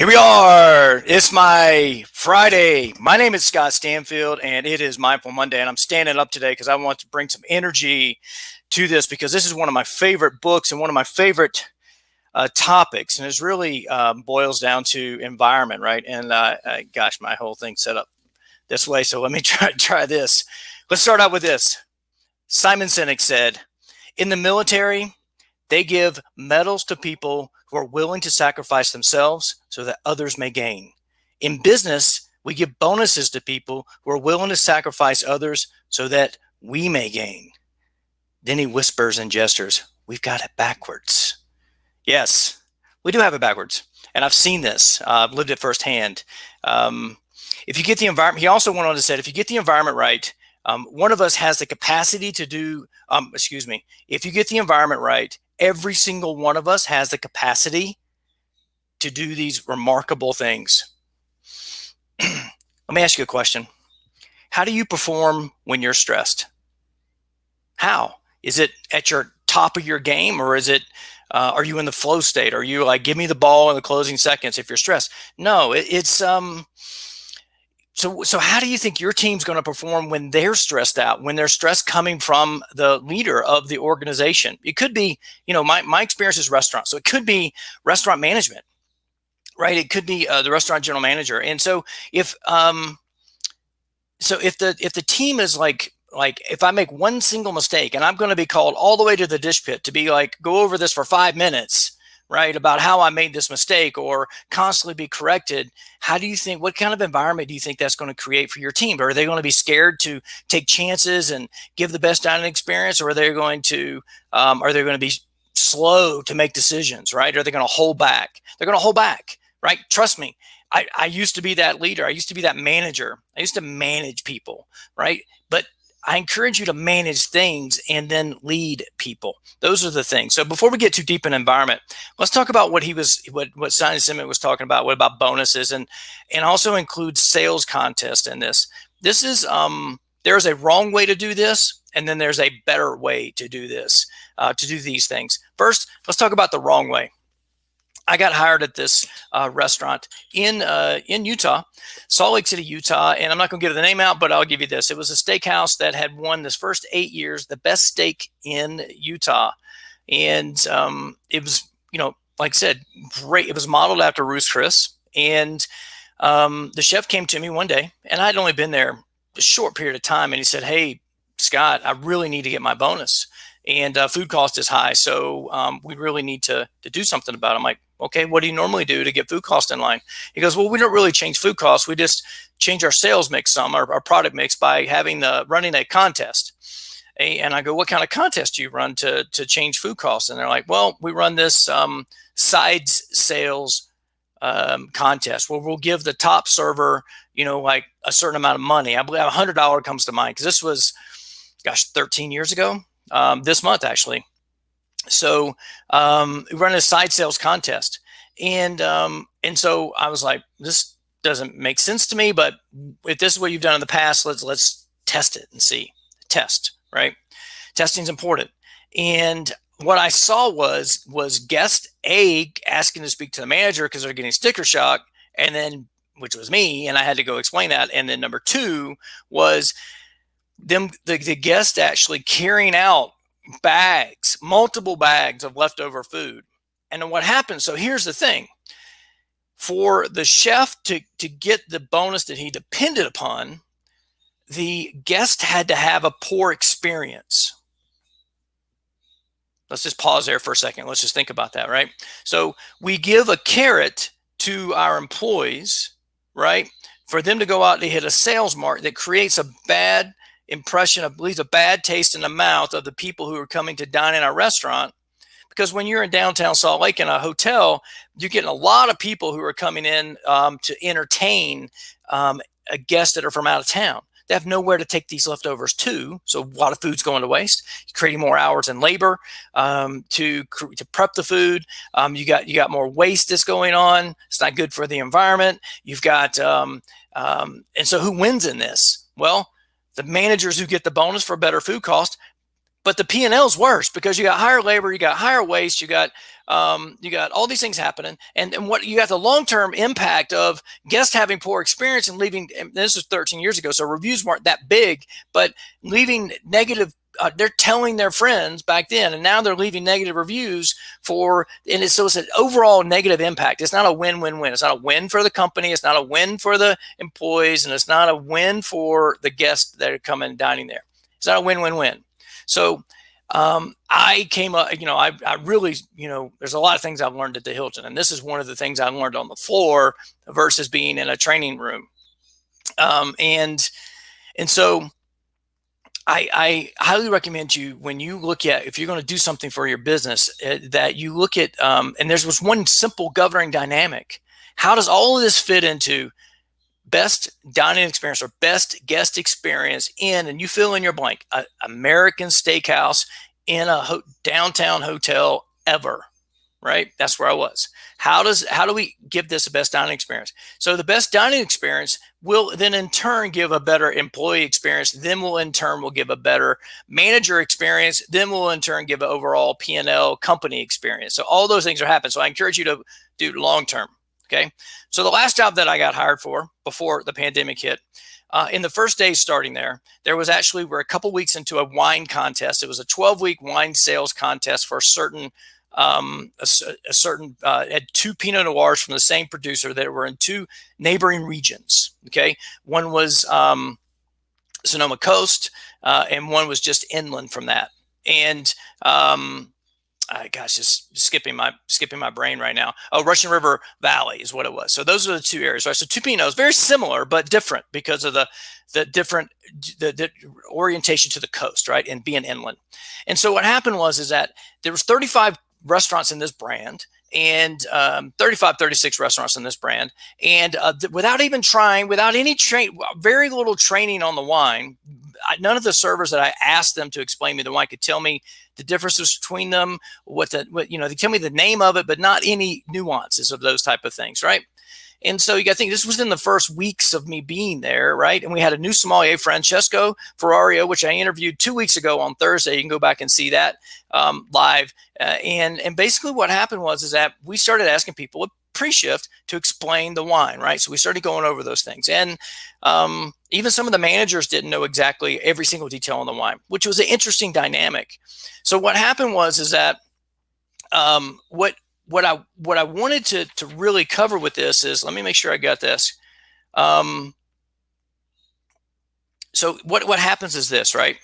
Here we are. It's my Friday. My name is Scott Stanfield, and it is Mindful Monday. And I'm standing up today because I want to bring some energy to this because this is one of my favorite books and one of my favorite topics. And it really boils down to environment, right? And gosh, my whole thing's set up this way. So let me try this. Let's start out with this. Simon Sinek said, in the military, they give medals to people who are willing to sacrifice themselves so that others may gain. In business, we give bonuses to people who are willing to sacrifice others so that we may gain. Then he whispers and gestures, we've got it backwards. Yes, we do have it backwards. And I've seen this. I've lived it firsthand. If you get the environment, he also went on to say, if you get the environment right, one of us has the capacity to do, if you get the environment right, every single one of us has the capacity to do these remarkable things. Let me ask you a question. How do you perform when you're stressed? How? Is it at your top of your game, or is it, are you in the flow state? Are you like, give me the ball in the closing seconds if you're stressed? No, So how do you think your team's going to perform when they're stressed out, when there's stress coming from the leader of the organization? It could be, my experience is restaurant. So it could be restaurant management, right? It could be the restaurant general manager. And so if the team is like if I make one single mistake and I'm going to be called all the way to the dish pit to be like, go over this for 5 minutes, right, about how I made this mistake or constantly be corrected. How do you think, what kind of environment do you think that's going to create for your team? Are they going to be scared to take chances and give the best dining experience, or are they going to be slow to make decisions, right? Are they going to hold back? They're going to hold back, right? Trust me. I used to be that leader. I used to be that manager. I used to manage people, right? But I encourage you to manage things and then lead people. Those are the things. So before we get too deep in environment, let's talk about what Simon Sinek was talking about. What about bonuses and also include sales contest in this. This is there's a wrong way to do this, and then there's a better way to do this, to do these things. First, let's talk about the wrong way. I got hired at this restaurant in Utah, Salt Lake City, Utah, and I'm not going to give the name out, but I'll give you this. It was a steakhouse that had won this first 8 years the best steak in Utah, and it was, like I said, great. It was modeled after Ruth's Chris, and the chef came to me one day, and I'd only been there a short period of time, and he said, "Hey, Scott, I really need to get my bonus. And food cost is high, so we really need to do something about it." I'm like, okay, what do you normally do to get food cost in line? He goes, well, we don't really change food costs. We just change our sales mix our product mix by running a contest. And I go, what kind of contest do you run to change food costs? And they're like, well, we run this sides sales contest where we'll give the top server, like a certain amount of money. I believe $100 comes to mind because this was, 13 years ago. This month, actually. So we run a side sales contest. And so I was like, this doesn't make sense to me, but if this is what you've done in the past, let's test it and see. Test, right? Testing is important. And what I saw was guest A asking to speak to the manager because they're getting sticker shock, and then, which was me, and I had to go explain that. And then number two was the guest actually carrying out multiple bags of leftover food. And then what happens, so here's the thing. For the chef to get the bonus that he depended upon, the guest had to have a poor experience. Let's just pause there for a second. Let's just think about that, right? So we give a carrot to our employees, right, for them to go out and hit a sales mark that creates a bad impression, leaves a bad taste in the mouth of the people who are coming to dine in our restaurant. Because when you're in downtown Salt Lake in a hotel, you're getting a lot of people who are coming in to entertain a guest that are from out of town. They have nowhere to take these leftovers to, so a lot of food's going to waste. You're creating more hours and labor to prep the food. You got more waste that's going on. It's not good for the environment. You've got and so who wins in this? Well, the managers who get the bonus for better food cost But the P&L is worse because you got higher labor, you got higher waste, you got all these things happening, and what you got the long-term impact of guests having poor experience and leaving. And this was 13 years ago, so reviews weren't that big, but leaving negative. They're telling their friends back then, and now they're leaving negative reviews so it's an overall negative impact. It's not a win-win-win. It's not a win for the company. It's not a win for the employees, and it's not a win for the guests that are coming and dining there. It's not a win-win-win. So I came up, I really, there's a lot of things I've learned at the Hilton, and this is one of the things I learned on the floor versus being in a training room. And so I highly recommend you, when you look at, if you're going to do something for your business, that you look at, and there was one simple governing dynamic. How does all of this fit into best dining experience or best guest experience and you fill in your blank, American steakhouse in a downtown hotel ever, right? That's where I was. How do we give this a best dining experience? So the best dining experience will then in turn give a better employee experience. Then will give a better manager experience. Then will in turn give an overall P&L company experience. So all those things are happening. So I encourage you to do long-term. Okay. So the last job that I got hired for before the pandemic hit, in the first days starting there was actually, we're a couple weeks into a wine contest. It was a 12-week wine sales contest for had two Pinot Noirs from the same producer that were in two neighboring regions. Okay. One was Sonoma Coast, and one was just inland from that. And just skipping my brain right now. Oh, Russian River Valley is what it was. So those are the two areas, right? So two Pinots, very similar but different because of the orientation to the coast, right, and being inland. And so what happened was that there was 35 restaurants in this brand, and 36 restaurants in this brand, and without any very little training on the wine. None of the servers that I asked them to explain me the wine could tell me the differences between them, they tell me the name of it, but not any nuances of those type of things, right? And so you got to think, this was in the first weeks of me being there, right? And we had a new sommelier, Francesco Ferrario, which I interviewed 2 weeks ago on Thursday. You can go back and see that live. And basically what happened was that we started asking people pre-shift to explain the wine, right? So we started going over those things. And even some of the managers didn't know exactly every single detail on the wine, which was an interesting dynamic. So what happened was that what I wanted to really cover with this is, let me make sure I got this. So what happens is this, right?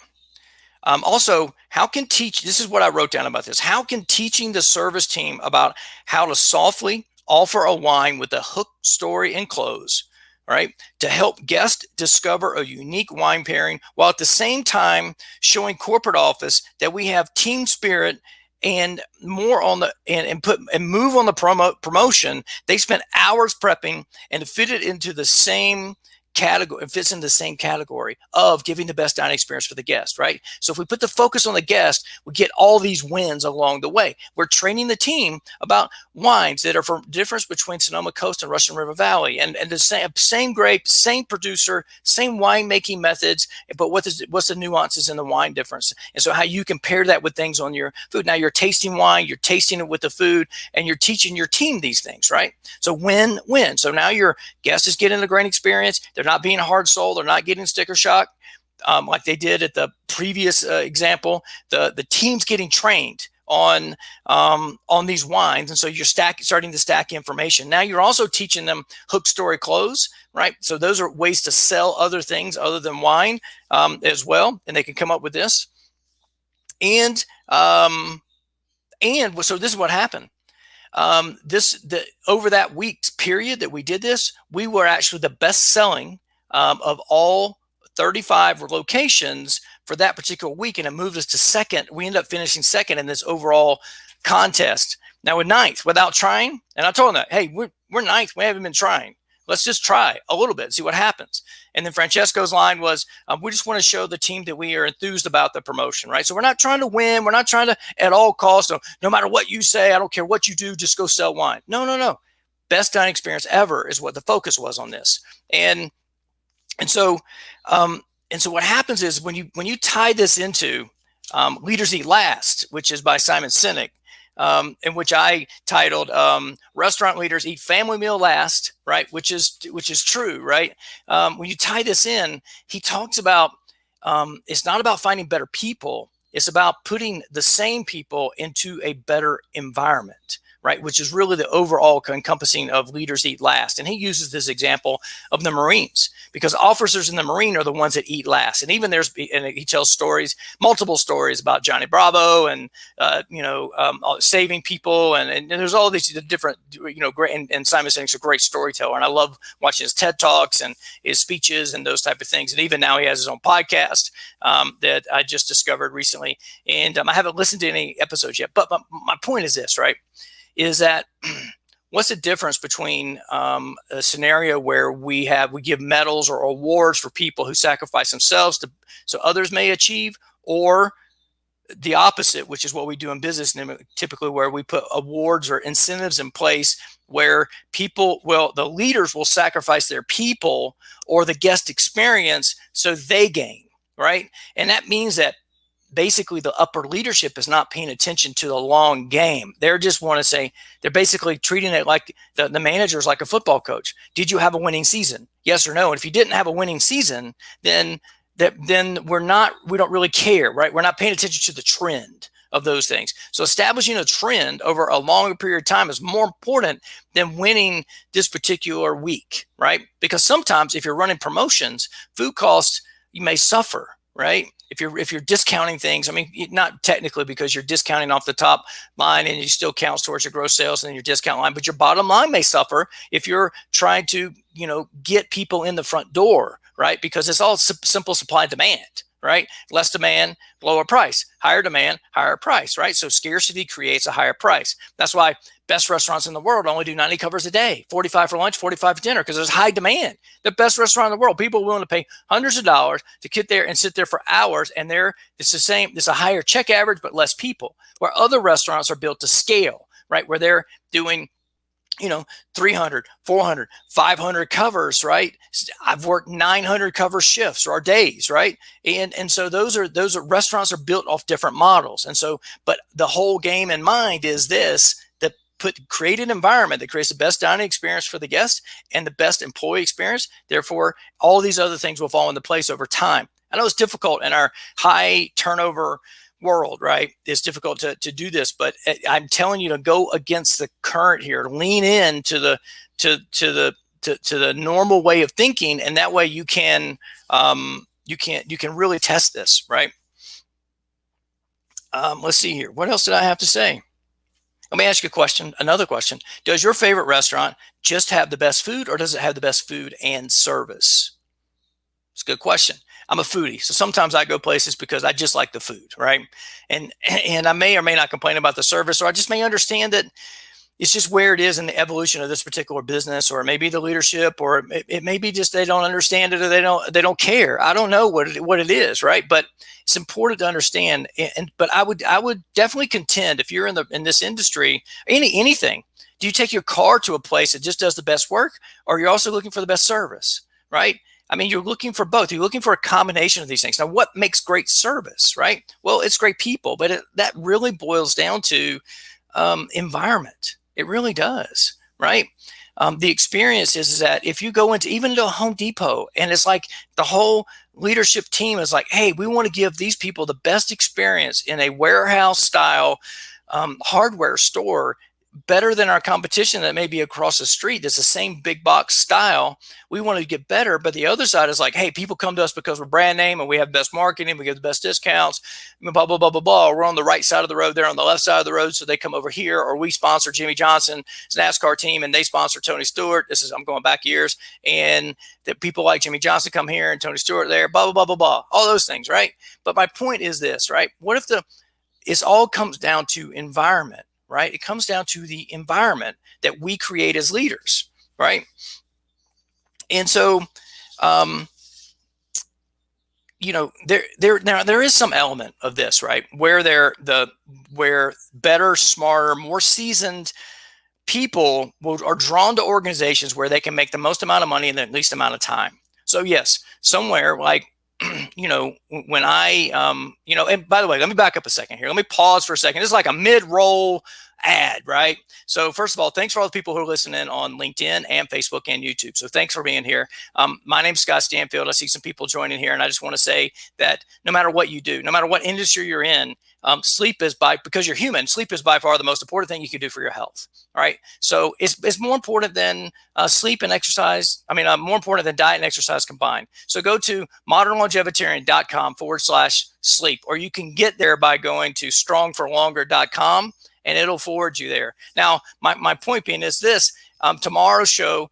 Also, this is what I wrote down about this. How can teaching the service team about how to softly offer a wine with a hook, story, and close, right, to help guests discover a unique wine pairing, while at the same time showing corporate office that we have team spirit and more on the and move on the promotion. They spent hours prepping and fit it into the same category. It fits in the same category of giving the best dining experience for the guest, right? So if we put the focus on the guest, we get all these wins along the way. We're training the team about wines that are for difference between Sonoma Coast and Russian River Valley, and the same grape, same producer, same winemaking methods, but what's the nuances in the wine difference? And so how you compare that with things on your food. Now you're tasting wine, you're tasting it with the food, and you're teaching your team these things, right? So win-win. So now your guest is getting a great experience. They're not being hard sold. They're not getting sticker shock like they did at the previous example. The team's getting trained on these wines, and so you're starting to stack information. Now you're also teaching them hook, story, close, right? So those are ways to sell other things other than wine as well, and they can come up with this. And so this is what happened. Over that week's period that we did this, we were actually the best selling of all 35 locations for that particular week, and it moved us to second. We ended up finishing second in this overall contest. Now we're ninth without trying, and I told them that, hey, we're ninth. We haven't been trying. Let's just try a little bit, see what happens. And then Francesco's line was, we just want to show the team that we are enthused about the promotion, right? So we're not trying to win. We're not trying to at all costs. So no matter what you say, I don't care what you do, just go sell wine. No. Best dining experience ever is what the focus was on this. And so what happens is when you tie this into Leaders Eat Last, which is by Simon Sinek, in which I titled "Restaurant Leaders Eat Family Meal Last," right? Which is true, right? When you tie this in, he talks about it's not about finding better people; it's about putting the same people into a better environment, right? Which is really the overall encompassing of Leaders Eat Last. And he uses this example of the Marines, because officers in the Marine are the ones that eat last. And even he tells stories, multiple stories about Johnny Bravo and, saving people. And there's all these different, great, and Simon Sinek's a great storyteller. And I love watching his TED Talks and his speeches and those type of things. And even now he has his own podcast that I just discovered recently. And I haven't listened to any episodes yet. But my point is this, right? Is that what's the difference between a scenario where we give medals or awards for people who sacrifice themselves so others may achieve, or the opposite, which is what we do in business typically, where we put awards or incentives in place where the leaders will sacrifice their people or the guest experience so they gain, right? And that means that basically the upper leadership is not paying attention to the long game. They're basically treating it like the manager is like a football coach. Did you have a winning season? Yes or no? And if you didn't have a winning season, then we don't really care, right? We're not paying attention to the trend of those things. So establishing a trend over a longer period of time is more important than winning this particular week, right? Because sometimes if you're running promotions, food costs, you may suffer, right? If you're discounting things, I mean, not technically, because you're discounting off the top line and you still count towards your gross sales and your discount line, but your bottom line may suffer if you're trying to, get people in the front door, right? Because it's all simple supply and demand, right? Less demand, lower price. Higher demand, higher price, right? So scarcity creates a higher price. That's why best restaurants in the world only do 90 covers a day, 45 for lunch, 45 for dinner, because there's high demand. The best restaurant in the world, people are willing to pay hundreds of dollars to get there and sit there for hours, and it's the same. It's a higher check average, but less people. Where other restaurants are built to scale, right? Where they're doing 300, 400, 500 covers, right? I've worked 900 cover shifts or days, right? And so those restaurants are built off different models. And so, but the whole game in mind is this, that create an environment that creates the best dining experience for the guest and the best employee experience. Therefore, all these other things will fall into place over time. I know it's difficult in our high turnover world, right? It's difficult to do this, but I'm telling you to go against the current here, lean in to the normal way of thinking, and that way you can really test this, right? Let's see here. What else did I have to say? Let me ask you another question. Does your favorite restaurant just have the best food, or does it have the best food and service? It's a good question. I'm a foodie, so sometimes I go places because I just like the food, right? And I may or may not complain about the service, or I just may understand that it's just where it is in the evolution of this particular business, or maybe the leadership, or it may be just they don't understand it, or they don't care. I don't know what it is, right? But it's important to understand. But I would definitely contend, if you're in this industry, anything, do you take your car to a place that just does the best work, or you're also looking for the best service, right? I mean, you're looking for both. You're looking for a combination of these things. Now, what makes great service, right? Well, it's great people, but that really boils down to environment. It really does, right? The experience is that if you go even to a Home Depot, and it's like the whole leadership team is like, hey, we want to give these people the best experience in a warehouse style hardware store, better than our competition that may be across the street that's the same big box style. We want to get better, but the other side is like, hey, people come to us because we're brand name and we have best marketing, we give the best discounts, blah, blah, blah, blah, blah. We're on the right side of the road, they're on the left side of the road, so they come over here. Or we sponsor Jimmy Johnson's NASCAR team and they sponsor Tony Stewart. I'm going back years, and that people like Jimmy Johnson come here and Tony Stewart there, blah, blah, blah, blah, blah. All those things, right? But my point is this, right? What if it all comes down to environment? Right? It comes down to the environment that we create as leaders, right? And so, there is some element of this, right? Where better, smarter, more seasoned people are drawn to organizations where they can make the most amount of money in the least amount of time. So yes, somewhere like when I, and by the way, let me back up a second here. Let me pause for a second. This is like a mid-roll ad, right? So first of all, thanks for all the people who are listening on LinkedIn and Facebook and YouTube. So thanks for being here. My name's Scott Stanfield. I see some people joining here, and I just want to say that no matter what you do, no matter what industry you're in, sleep is because you're human, sleep is by far the most important thing you can do for your health. All right. So it's more important than sleep and exercise. More important than diet and exercise combined. So go to modernlongevitarian.com/sleep, or you can get there by going to strongforlonger.com and it'll forward you there. Now, my point being is this, tomorrow's show,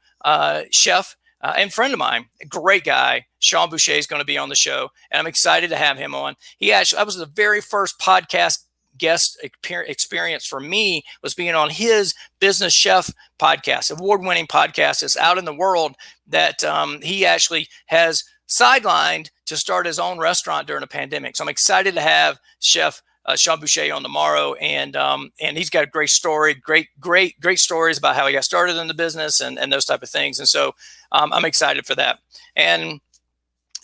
chef and friend of mine, a great guy, Sean Boucher, is going to be on the show, and I'm excited to have him on. I was the very first podcast guest experience for me was being on his Business Chef podcast, award-winning podcast. It's out in the world that he actually has sidelined to start his own restaurant during a pandemic. So I'm excited to have Chef Sean Boucher on tomorrow, and he's got a great story, great stories about how he got started in the business and those type of things. And so I'm excited for that. And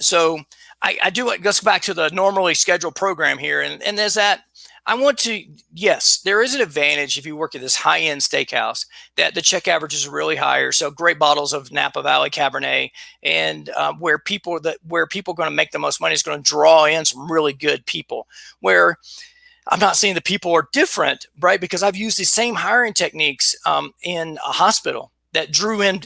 so I do. Let's go back to the normally scheduled program here, and there's that. I want to, yes, there is an advantage if you work at this high-end steakhouse that the check averages are really higher. So great bottles of Napa Valley Cabernet, and where people are going to make the most money is going to draw in some really good people. Where I'm not saying the people are different, right? Because I've used these same hiring techniques in a hospital that drew in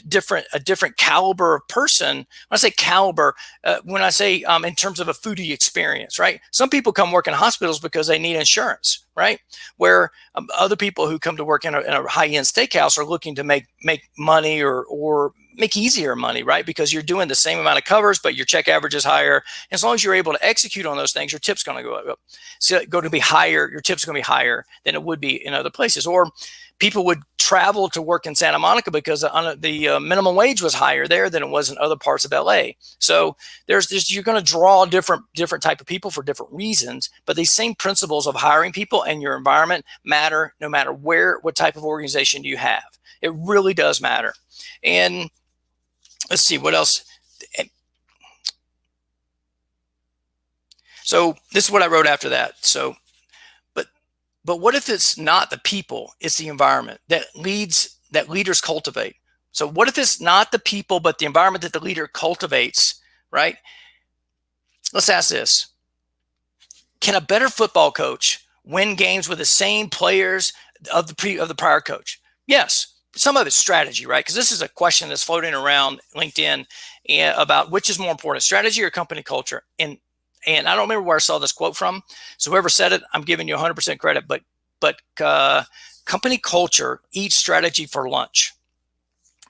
a different caliber of person. When I say caliber, when I say in terms of a foodie experience, right? Some people come work in hospitals because they need insurance, right? Where other people who come to work in a high-end steakhouse are looking to make money or make easier money, right? Because you're doing the same amount of covers, but your check average is higher. As long as you're able to execute on those things, your tip's going to go up. So going to be higher. Your tip's going to be higher than it would be in other places. Or people would travel to work in Santa Monica because the minimum wage was higher there than it was in other parts of LA. So you're going to draw different type of people for different reasons, but these same principles of hiring people and your environment matter no matter what type of organization you have. It really does matter. And let's see what else. So this is what I wrote after that. So, but what if it's not the people, it's the environment that leaders cultivate? So what if it's not the people, but the environment that the leader cultivates, right? Let's ask this. Can a better football coach win games with the same players of the prior coach? Yes. Some of it's strategy, right? Because this is a question that's floating around LinkedIn about which is more important, strategy or company culture. And I don't remember where I saw this quote from. So whoever said it, I'm giving you 100% credit. But company culture eats strategy for lunch.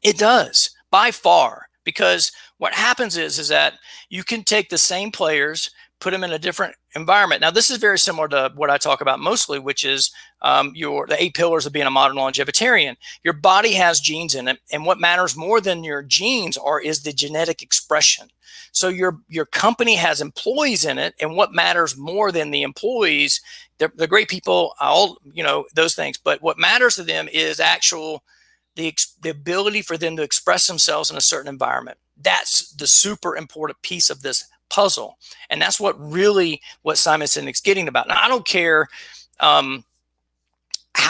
It does by far, because what happens is that you can take the same players, put them in a different environment. Now, this is very similar to what I talk about mostly, which is the 8 pillars of being a modern longevitarian. Your body has genes in it, and what matters more than your genes is the genetic expression. So your company has employees in it, and what matters more than the employees, they're great people, those things. But what matters to them is the ability for them to express themselves in a certain environment. That's the super important piece of this puzzle. And that's what Simon Sinek's getting about. Now, I don't care how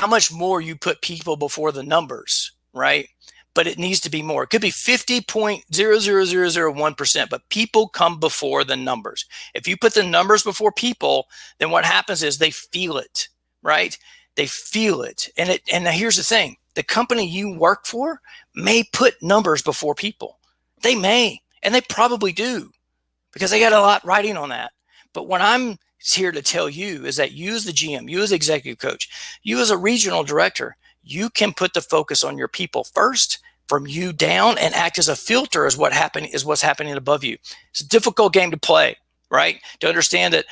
much more you put people before the numbers, right? But it needs to be more. It could be 50.00001%, but people come before the numbers. If you put the numbers before people, then what happens is they feel it, right? They feel it. And now here's the thing. The company you work for may put numbers before people. They may, and they probably do, because they got a lot riding on that. But what I'm here to tell you is that you as the GM, you as executive coach, you as a regional director, you can put the focus on your people first, from you down, and act as a filter as what's happening above you. It's a difficult game to play, right? To understand that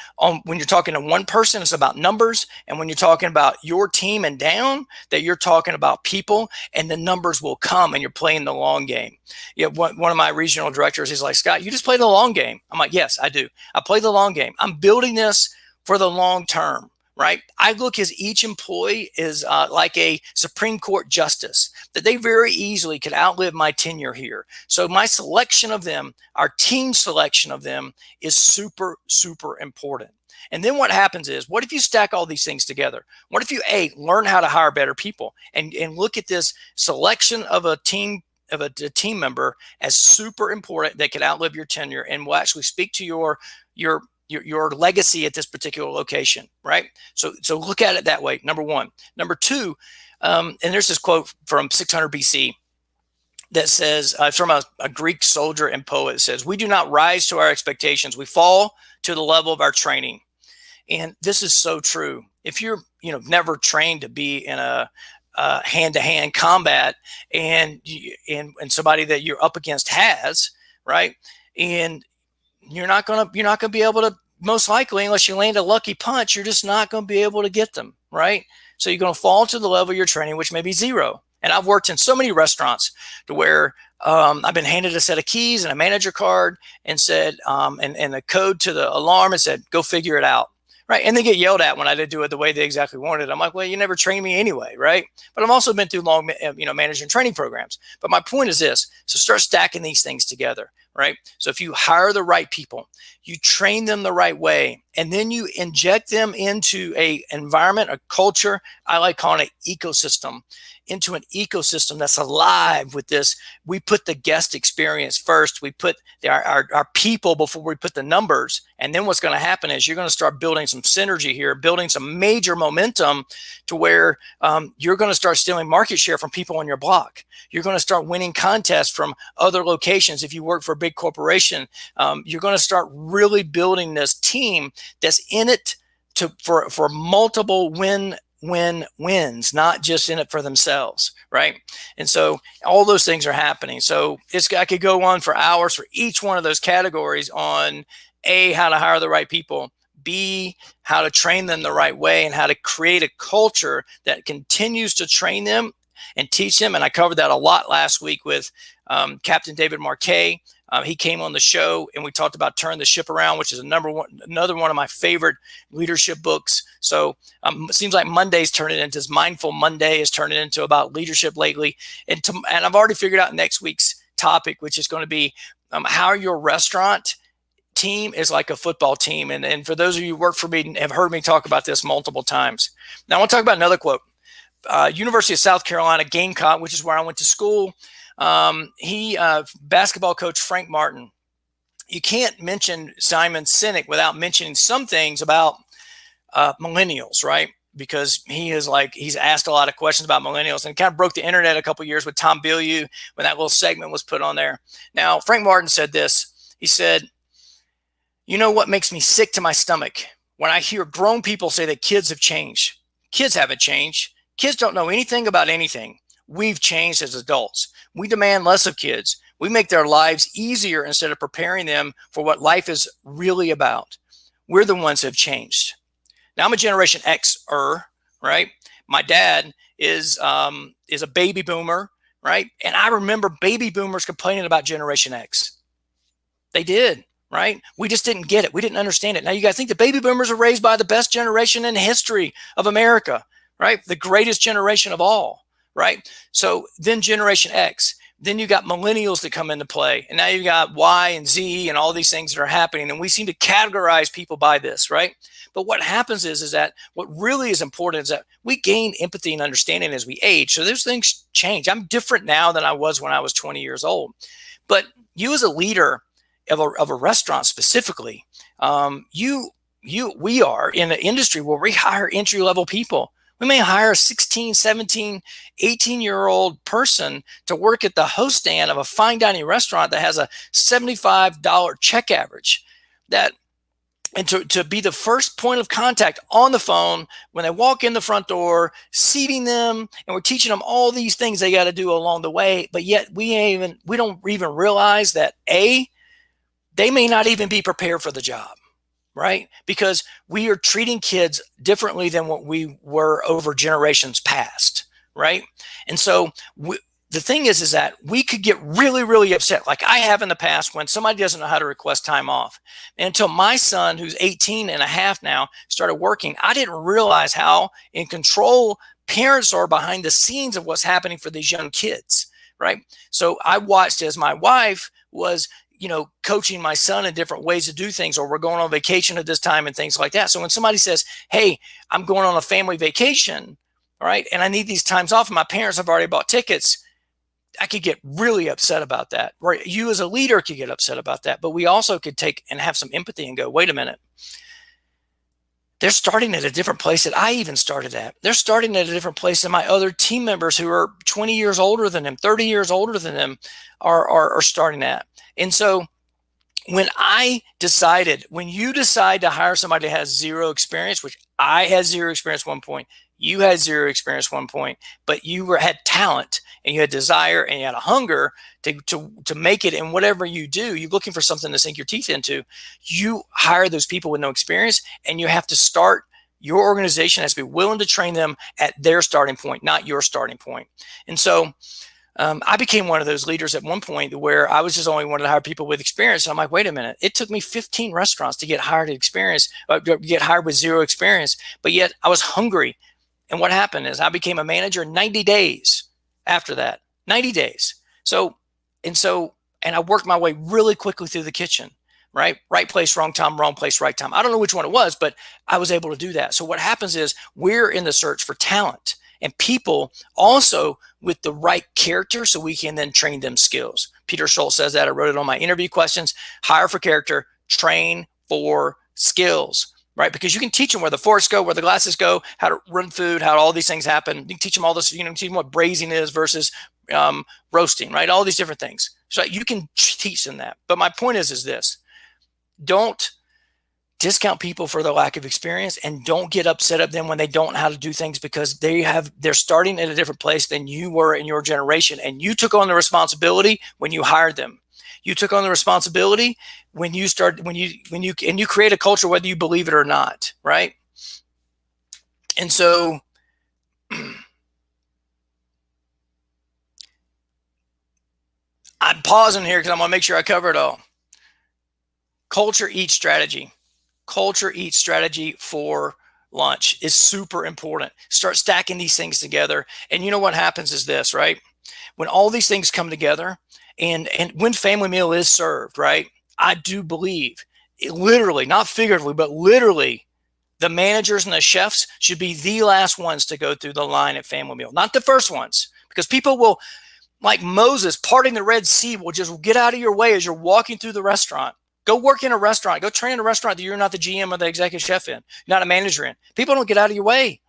when you're talking to one person, it's about numbers. And when you're talking about your team and down, that you're talking about people, and the numbers will come, and you're playing the long game. One of my regional directors, he's like, Scott, you just play the long game. I'm like, yes, I do. I play the long game. I'm building this for the long term, right? I look at each employee as like a Supreme Court justice, that they very easily could outlive my tenure here. So my selection of them, our team selection of them, is super, super important. And then what happens is, what if you stack all these things together? What if you, learn how to hire better people, and look at this selection of a team member as super important that could outlive your tenure and will actually speak to your legacy at this particular location, right? So look at it that way. Number one. Number two, and there's this quote from 600 BC that says, from a Greek soldier and poet, it says, "We do not rise to our expectations; we fall to the level of our training." And this is so true. If you're, never trained to be in a hand-to-hand combat, and somebody that you're up against has, right, and you're not gonna be able to, most likely, unless you land a lucky punch, you're just not gonna be able to get them, right? So you're gonna fall to the level of your training, which may be zero. And I've worked in so many restaurants to where I've been handed a set of keys and a manager card and said, and a code to the alarm, and said, "Go figure it out." Right. And they get yelled at when I didn't do it the way they exactly wanted. I'm like, well, you never trained me anyway. Right. But I've also been through long, management training programs. But my point is this. So start stacking these things together. Right. So if you hire the right people, you train them the right way, and then you inject them into a environment, a culture, I like calling it ecosystem, into an ecosystem that's alive with this. We put the guest experience first. We put our people before we put the numbers. And then what's going to happen is you're going to start building some synergy here, building some major momentum to where you're going to start stealing market share from people on your block. You're going to start winning contests from other locations. If you work for a big corporation, you're going to start really building this team that's in it for multiple wins, not just in it for themselves, right? And so all those things are happening. So I could go on for hours for each one of those categories on A, how to hire the right people, B, how to train them the right way, and how to create a culture that continues to train them and teach them. And I covered that a lot last week with Captain David Marquet. He came on the show and we talked about Turn the Ship Around, which is another one of my favorite leadership books. So it seems like Monday's turning into this Mindful Monday is turning into about leadership lately. And I've already figured out next week's topic, which is going to be how your restaurant team is like a football team. And for those of you who work for me and have heard me talk about this multiple times. Now I want to talk about another quote. University of South Carolina, Gamecock, which is where I went to school. Basketball coach Frank Martin. You can't mention Simon Sinek without mentioning some things about millennials, right? Because he's asked a lot of questions about millennials, and kind of broke the internet a couple of years with Tom Bilyeu when that little segment was put on there. Now, Frank Martin said this. He said, "You know what makes me sick to my stomach? When I hear grown people say that kids have changed. Kids haven't changed. Kids don't know anything about anything. We've changed as adults. We demand less of kids. We make their lives easier instead of preparing them for what life is really about. We're the ones who have changed." Now, I'm a Generation X-er, right? My dad is a baby boomer, right? And I remember baby boomers complaining about Generation X. They did, right? We just didn't get it. We didn't understand it. Now, you guys think the baby boomers are raised by the best generation in the history of America, right? The greatest generation of all, right? So then Generation X. Then you got millennials that come into play. And now you got Y and Z and all these things that are happening. And we seem to categorize people by this, right? But what happens is that what really is important is that we gain empathy and understanding as we age. So those things change. I'm different now than I was when I was 20 years old. But you as a leader of a restaurant specifically, we are in an industry where we hire entry-level people. We may hire a 16, 17, 18-year-old person to work at the host stand of a fine dining restaurant that has a $75 check average. And to be the first point of contact on the phone when they walk in the front door, seating them, and we're teaching them all these things they got to do along the way. But yet we don't even realize that they may not even be prepared for the job. Right? Because we are treating kids differently than what we were over generations past, right? And so the thing is that we could get really, really upset, like I have in the past, when somebody doesn't know how to request time off. And until my son, who's 18 and a half now, started working, I didn't realize how in control parents are behind the scenes of what's happening for these young kids, right? So I watched as my wife was, coaching my son in different ways to do things, or we're going on vacation at this time and things like that. So when somebody says, hey, I'm going on a family vacation, right, and I need these times off, and my parents have already bought tickets, I could get really upset about that. Right? You as a leader could get upset about that, but we also could take and have some empathy and go, wait a minute. They're starting at a different place that I even started at. They're starting at a different place than my other team members who are 20 years older than them, 30 years older than them are starting at. And so when you decide to hire somebody that has zero experience, which I had zero experience at one point, you had zero experience at one point, but you had talent and you had desire and you had a hunger to make it in whatever you do. You're looking for something to sink your teeth into. You hire those people with no experience, and you have to start. Your organization has to be willing to train them at their starting point, not your starting point. And so I became one of those leaders at one point where I was just only wanted to hire people with experience. And I'm like, wait a minute, it took me 15 restaurants to get hired with zero experience, but yet I was hungry. And what happened is I became a manager in 90 days after that, 90 days. And I worked my way really quickly through the kitchen, right? Right place, wrong time, wrong place, right time. I don't know which one it was, but I was able to do that. So what happens is we're in the search for talent and people also with the right character, so we can then train them skills. Peter Schultz says that. I wrote it on my interview questions. Hire for character, train for skills. Right? Because you can teach them where the forks go, where the glasses go, how to run food, how all these things happen. You can teach them all this, teach them what braising is versus roasting, right? All these different things. So you can teach them that. But my point is this: don't discount people for their lack of experience, and don't get upset at them when they don't know how to do things, because they're starting at a different place than you were in your generation, and you took on the responsibility when you hired them. You took on the responsibility when you create a culture, whether you believe it or not, right? And so I'm pausing here because I'm going to make sure I cover it all. Culture eats strategy. Culture eats strategy for lunch is super important. Start stacking these things together. And you know what happens is this, right? When all these things come together, and when family meal is served, right, I do believe, literally, not figuratively, but literally, the managers and the chefs should be the last ones to go through the line at family meal, not the first ones, because people will, like Moses parting the Red Sea, will just get out of your way as you're walking through the restaurant. Go work in a restaurant. Go train in a restaurant that you're not the GM or the executive chef in, you're not a manager in. People don't get out of your way.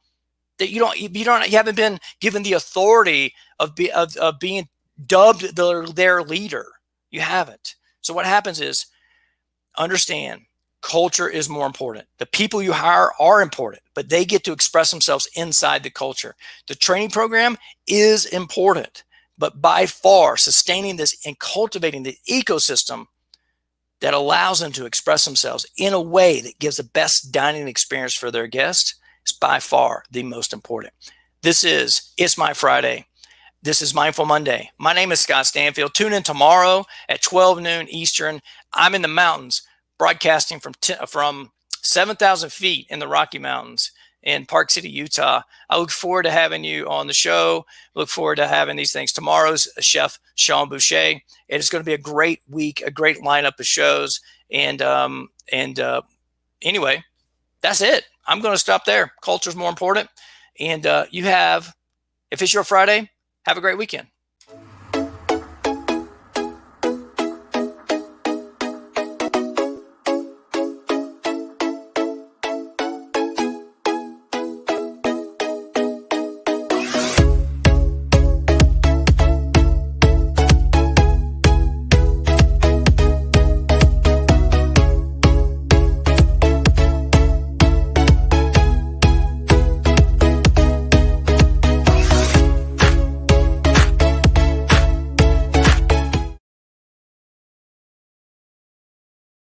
That you haven't been given the authority of being dubbed their leader. You haven't. So what happens is, understand, culture is more important. The people you hire are important, but they get to express themselves inside the culture. The training program is important, but by far sustaining this and cultivating the ecosystem that allows them to express themselves in a way that gives the best dining experience for their guests is by far the most important. This is It's My Friday. This is Mindful Monday. My name is Scott Stanfield. Tune in tomorrow at 12 noon Eastern. I'm in the mountains broadcasting from 7,000 feet in the Rocky Mountains in Park City, Utah. I look forward to having you on the show. Look forward to having these things. Tomorrow's Chef Sean Boucher. It is going to be a great week, a great lineup of shows. And anyway, that's it. I'm going to stop there. Culture is more important. And if it's your Friday, have a great weekend.